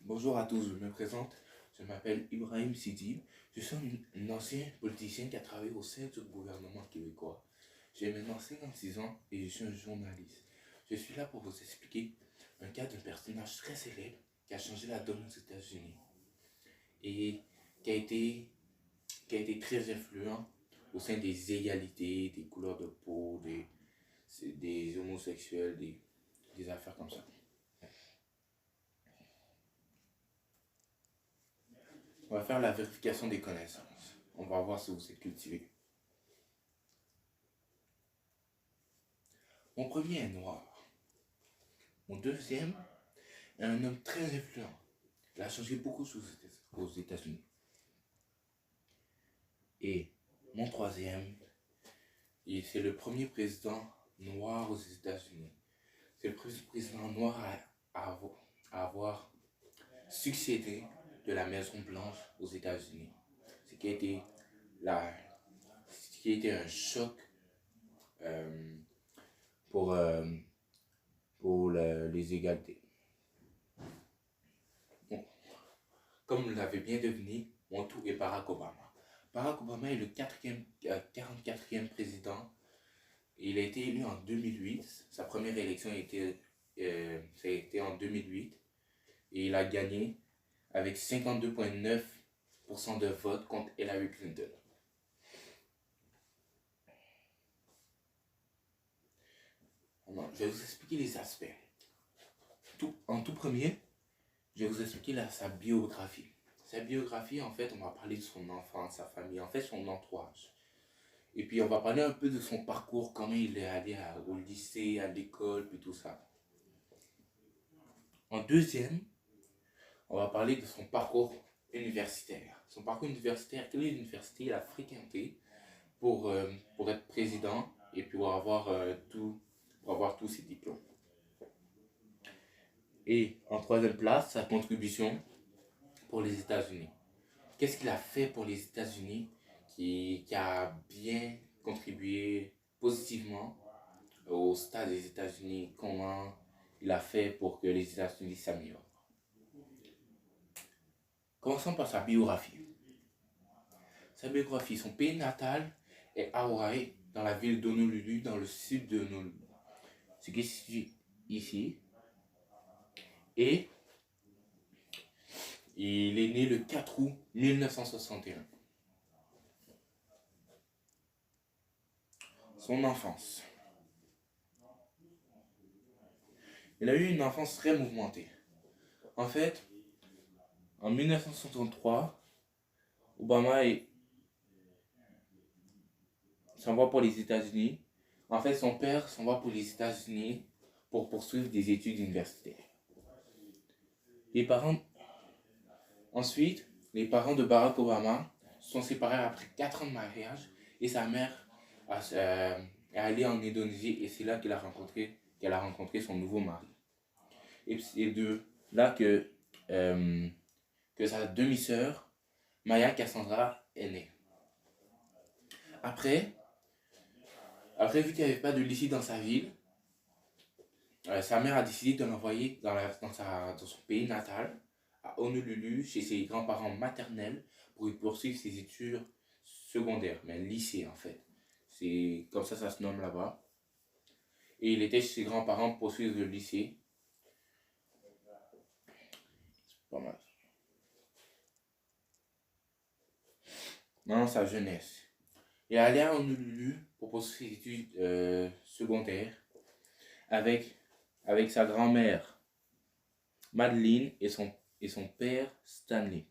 Bonjour à tous, je me présente. Je m'appelle Ibrahim Sidi. Je suis un ancien politicien qui a travaillé au sein du gouvernement québécois. J'ai maintenant 56 ans et je suis un journaliste. Je suis là pour vous expliquer un cas d'un personnage très célèbre qui a changé la donne aux États-Unis et qui a été, qui a été très influent au sein des égalités, des couleurs de peau, des homosexuels, des affaires comme ça. On va faire la vérification des connaissances. On va voir si vous êtes cultivé. Mon premier est noir. Mon deuxième est un homme très influent. Il a changé beaucoup de choses aux États-Unis. Et mon troisième, c'est le premier président noir aux États-Unis. C'est le premier président noir à avoir succédé de la Maison Blanche aux États-Unis. Ce qui a été, la, ce qui a été un choc euh, pour, euh, les égalités. Bon, comme vous l'avez bien deviné, mon tour est Barack Obama. Barack Obama est le 44e président. Il a été élu en 2008. Sa première élection ça a été en 2008. Et il a gagné avec 52,9% de votes contre Hillary Clinton. Je vais vous expliquer les aspects. En tout premier, je vais vous expliquer sa biographie. Sa biographie, en fait, on va parler de son enfance, sa famille, en fait, son entourage. Et puis, on va parler un peu de son parcours, comment il est allé au lycée, à l'école, puis tout ça. En deuxième, on va parler de son parcours universitaire. Son parcours universitaire, quelle université il a fréquenté pour être président et pour avoir tous ses diplômes. Et en troisième place, sa contribution pour les États-Unis. Qu'est-ce qu'il a fait pour les États-Unis qui a bien contribué positivement au stade des États-Unis? Comment il a fait pour que les États-Unis s'améliorent? Commençons par sa biographie. Sa biographie, son pays natal est Hawaï, dans la ville d'Honolulu, dans le sud de Honolulu. Ce qui est situé ici. Et il est né le 4 août 1961. Son enfance. Il a eu une enfance très mouvementée. En fait, en 1963, Obama s'en va pour les États-Unis. En fait, son père s'en va pour les États-Unis pour poursuivre des études universitaires. Ensuite, les parents de Barack Obama sont séparés après 4 ans de mariage et sa mère est allée en Indonésie et c'est là qu'elle a rencontré son nouveau mari. Et c'est de là que sa demi-sœur, Maya Cassandra, est née. Après, vu qu'il n'y avait pas de lycée dans sa ville, sa mère a décidé de l'envoyer dans son pays natal, à Honolulu, chez ses grands-parents maternels, pour y poursuivre ses études secondaires, mais lycée en fait. C'est comme ça se nomme là-bas. Et il était chez ses grands-parents pour poursuivre le lycée. C'est pas mal. Dans sa jeunesse. Il est allé à Honolulu pour poursuivre ses études secondaires avec sa grand-mère Madeleine et son père Stanley.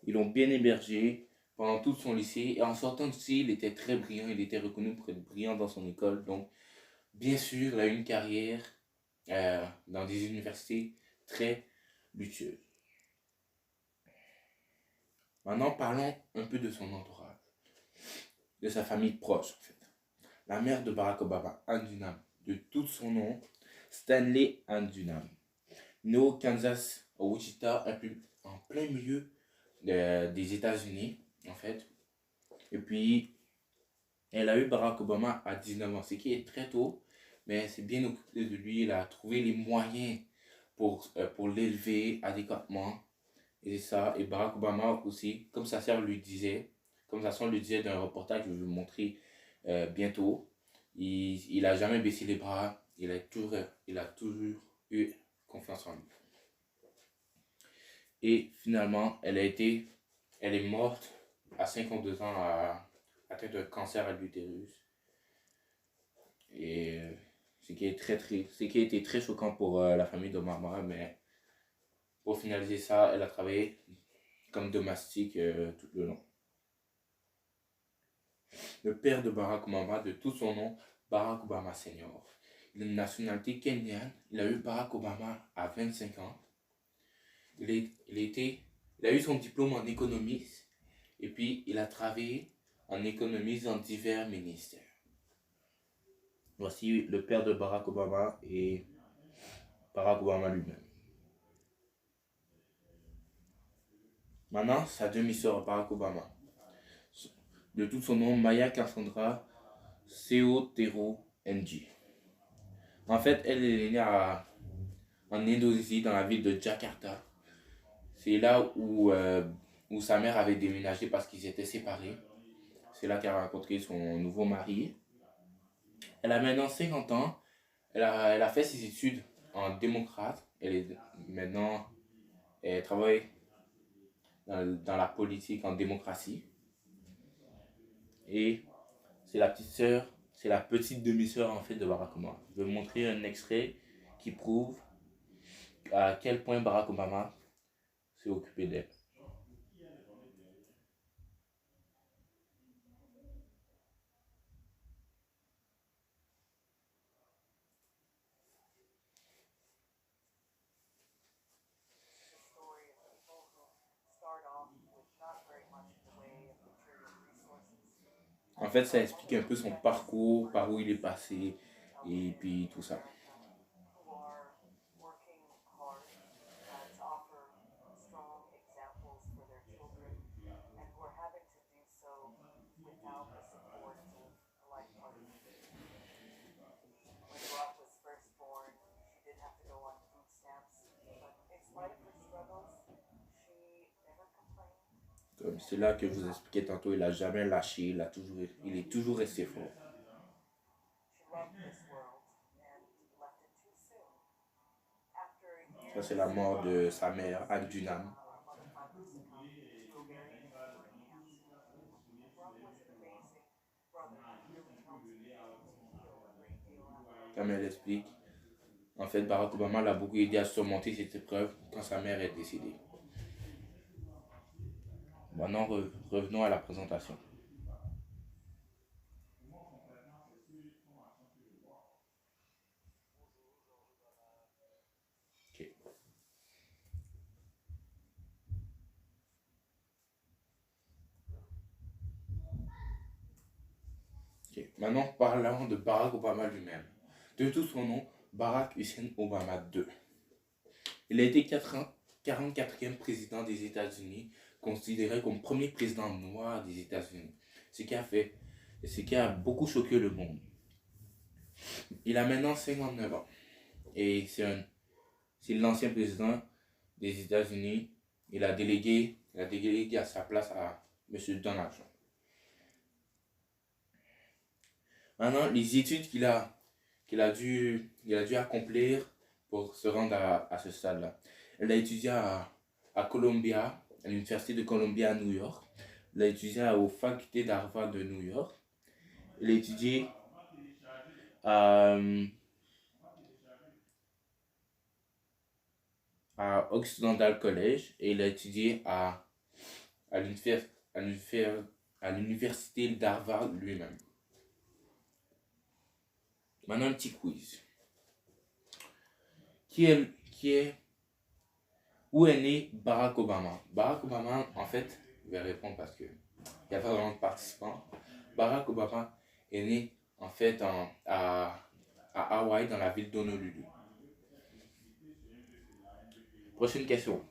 Ils l'ont bien hébergé pendant tout son lycée et en sortant d'ici, il était très brillant, il était reconnu pour être brillant dans son école. Donc, bien sûr, il a eu une carrière dans des universités très luxueuses. Maintenant, parlons un peu de son entourage, de sa famille proche en fait. La mère de Barack Obama, Ann Dunham, de tout son nom, Stanley Ann Dunham, né au Kansas, au Wichita, en plein milieu des États-Unis, en fait. Et puis, elle a eu Barack Obama à 19 ans, ce qui est très tôt, mais c'est bien occupé de lui. Il a trouvé les moyens pour l'élever adéquatement. Et ça, et Barack Obama aussi, comme sa sœur lui disait dans un reportage que je vais vous montrer bientôt, il a jamais baissé les bras, il a toujours eu confiance en lui. Et finalement, elle est morte à 52 ans atteinte d'un cancer à l'utérus. Et ce qui a été très choquant pour la famille d'Obama, mais pour finaliser ça, elle a travaillé comme domestique tout le long. Le père de Barack Obama, de tout son nom, Barack Obama Senior. Il a une nationalité kenyane. Il a eu Barack Obama à 25 ans. Il a eu son diplôme en économie et puis il a travaillé en économie dans divers ministères. Voici le père de Barack Obama et Barack Obama lui-même. Maintenant, sa demi-sœur Barack Obama. De tout son nom, Maya Cassandra Seotero Ng. En fait, elle est née en Indonésie, dans la ville de Jakarta. C'est là où sa mère avait déménagé parce qu'ils étaient séparés. C'est là qu'elle a rencontré son nouveau mari. Elle a maintenant 50 ans. Elle a fait ses études en démocrate. Elle travaille dans la politique en démocratie. Et c'est la petite demi-sœur en fait de Barack Obama. Je vais vous montrer un extrait qui prouve à quel point Barack Obama s'est occupé d'elle. En fait, ça explique un peu son parcours, par où il est passé, et puis tout ça. Comme c'est là que je vous expliquais tantôt, il n'a jamais lâché, il est toujours resté fort. Ça, c'est la mort de sa mère, Anne Dunham. Comme elle explique, en fait, Barack Obama l'a beaucoup aidé à surmonter cette épreuve quand sa mère est décédée. Maintenant, revenons à la présentation. Ok. Ok. Maintenant, parlons de Barack Obama lui-même. De tout son nom, Barack Hussein Obama II. Il a été 44e président des États-Unis, considéré comme premier président noir des États-Unis, ce qui a beaucoup choqué le monde. Il a maintenant 59 ans et c'est l'ancien président des États-Unis. Il a délégué à sa place à M. Donald Trump. Maintenant, les études qu'il a dû accomplir pour se rendre à ce stade-là. Elle a étudié à Columbia, à l'université de Columbia à New York. Elle a étudié aux facultés d'Harvard de New York. Elle a étudié à Occidental College et il a étudié à l'université d'Harvard lui-même. Maintenant, un petit quiz. Où est né Barack Obama? Barack Obama, en fait, je vais répondre parce qu'il n'y a pas vraiment de participants. Barack Obama est né, en fait, à Hawaï, dans la ville d'Honolulu. Prochaine question.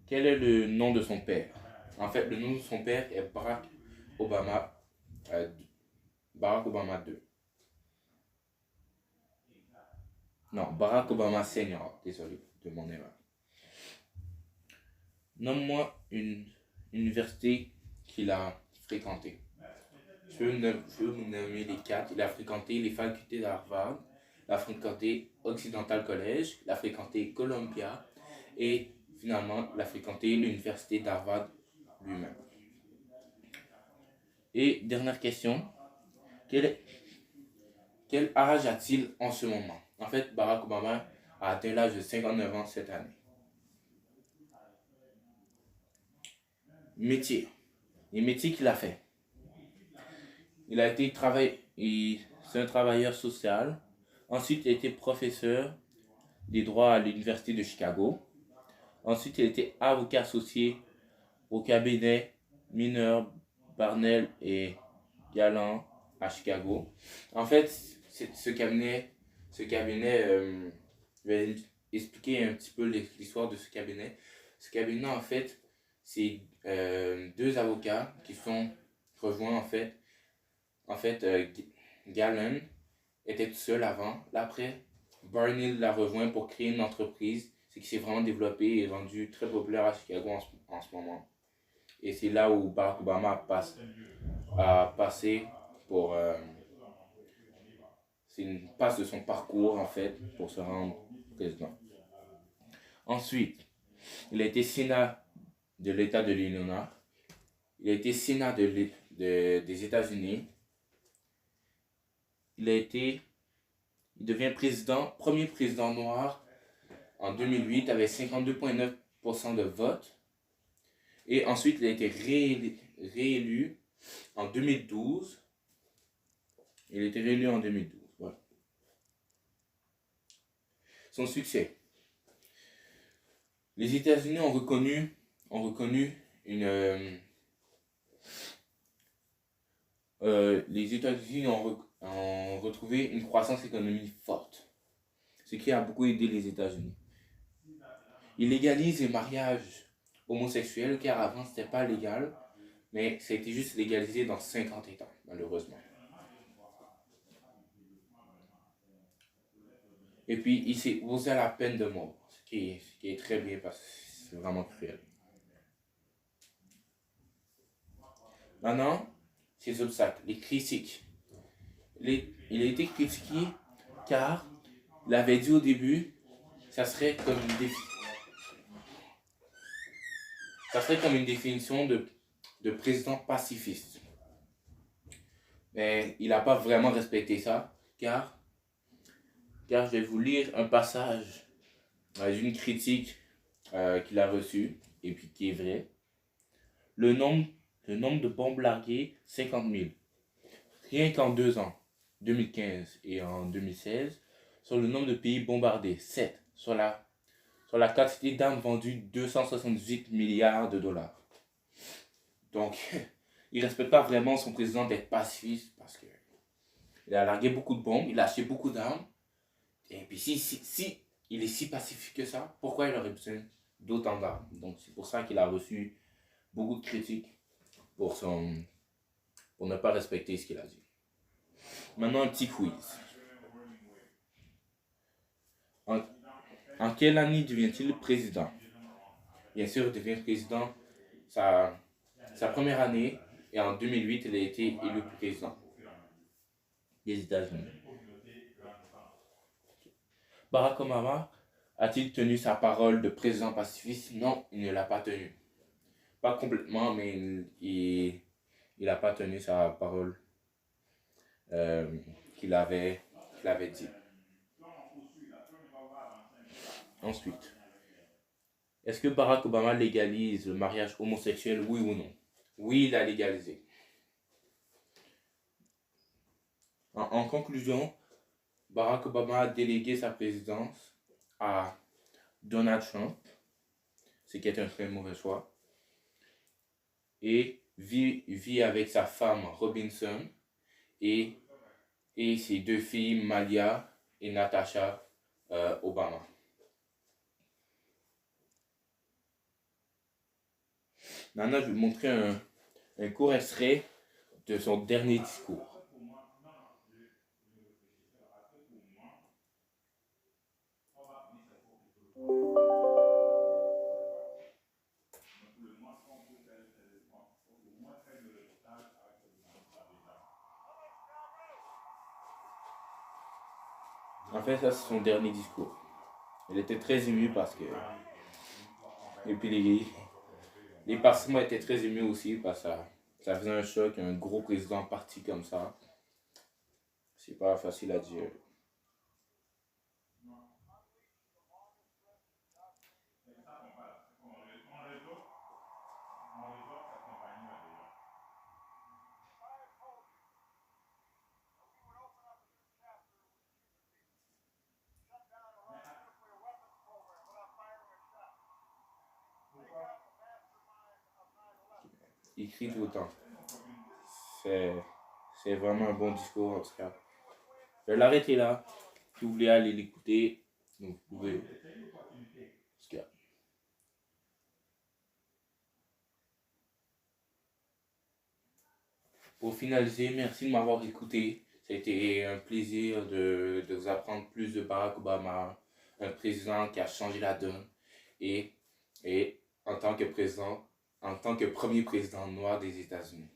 Quel est le nom de son père? En fait, le nom de son père est Barack Obama II. Non, Barack Obama senior. Désolé de mon erreur. Nomme-moi une université qu'il a fréquentée. Je peux vous nommer les quatre. Il a fréquenté les facultés d'Harvard, il a fréquenté Occidental College, il a fréquenté Columbia et finalement, il a fréquenté l'université d'Harvard lui-même. Et dernière question, quel âge a-t-il en ce moment? En fait, Barack Obama a atteint l'âge de 59 ans cette année. Métier. Les métiers qu'il a fait. Il a été c'est un travailleur social. Ensuite, il a été professeur des droits à l'Université de Chicago. Ensuite, il a été avocat associé au cabinet Mineur, Barnell et Galland à Chicago. En fait, ce cabinet, je vais expliquer un petit peu l'histoire de ce cabinet. Ce cabinet, en fait, c'est deux avocats qui sont rejoints, en fait, Galland était tout seul avant. Après, Barney l'a rejoint pour créer une entreprise. C'est qui s'est vraiment développé et rendu très populaire à Chicago en ce moment. Et c'est là où Barack Obama a passé pour... c'est une passe de son parcours, en fait, pour se rendre président. Ensuite, il a été Sénat de l'État de l'Illinois. Il a été Sénat des États-Unis. Il devient premier président noir en 2008 avec 52,9% de vote. Et ensuite, il a été réélu en 2012. Il a été réélu en 2012. Voilà. Son succès. Les États-Unis ont reconnu les États-Unis ont retrouvé une croissance économique forte, ce qui a beaucoup aidé les États-Unis. Il légalise les mariages homosexuels, car avant c'était pas légal, mais ça a été juste légalisé dans 50 États, malheureusement. Et puis il s'est opposé à la peine de mort, ce qui est très bien parce que c'est vraiment cruel. Maintenant, ses obstacles, les critiques. Il a été critiqué car il avait dit au début ça serait comme une définition de président pacifiste. Mais il n'a pas vraiment respecté ça, car je vais vous lire un passage d'une critique qu'il a reçue, et puis qui est vrai. Le nombre de bombes larguées, 50 000. Rien qu'en 2 ans, 2015 et en 2016, sur le nombre de pays bombardés, 7. Sur la quantité d'armes vendues, 278 milliards de dollars. Donc, il ne respecte pas vraiment son président d'être pacifiste parce qu'il a largué beaucoup de bombes, il a acheté beaucoup d'armes. Et puis, si il est si pacifique que ça, pourquoi il aurait besoin d'autant d'armes? Donc, c'est pour ça qu'il a reçu beaucoup de critiques pour ne pas respecter ce qu'il a dit. Maintenant, un petit quiz. En quelle année devient-il président? Bien sûr, il devient président sa première année, et en 2008, il a été élu président des États-Unis. Barack Obama a-t-il tenu sa parole de président pacifiste? Non, il ne l'a pas tenu. Pas complètement, mais il n'a pas tenu sa parole qu'il avait dit. Ensuite, est-ce que Barack Obama légalise le mariage homosexuel, oui ou non? Oui, il a légalisé. En conclusion, Barack Obama a délégué sa présidence à Donald Trump, ce qui est un très mauvais choix, et vit avec sa femme Robinson et ses 2 filles Malia et Natasha Obama. Maintenant, je vais vous montrer un court extrait de son dernier discours. En fait, ça, c'est son dernier discours. Il était très ému parce que. Et puis, les participants étaient très émus aussi parce que ça faisait un choc, un gros président parti comme ça. C'est pas facile à dire. Il crie tout le temps. C'est, c'est vraiment un bon discours en tout cas. Je vais l'arrêter là. Si vous voulez aller l'écouter, donc vous pouvez. Parce que pour finaliser, merci de m'avoir écouté. Ça a été un plaisir de vous apprendre plus de Barack Obama, un président qui a changé la donne. Et, et en tant que président, en tant que premier président noir des États-Unis.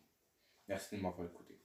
Merci de m'avoir écouté.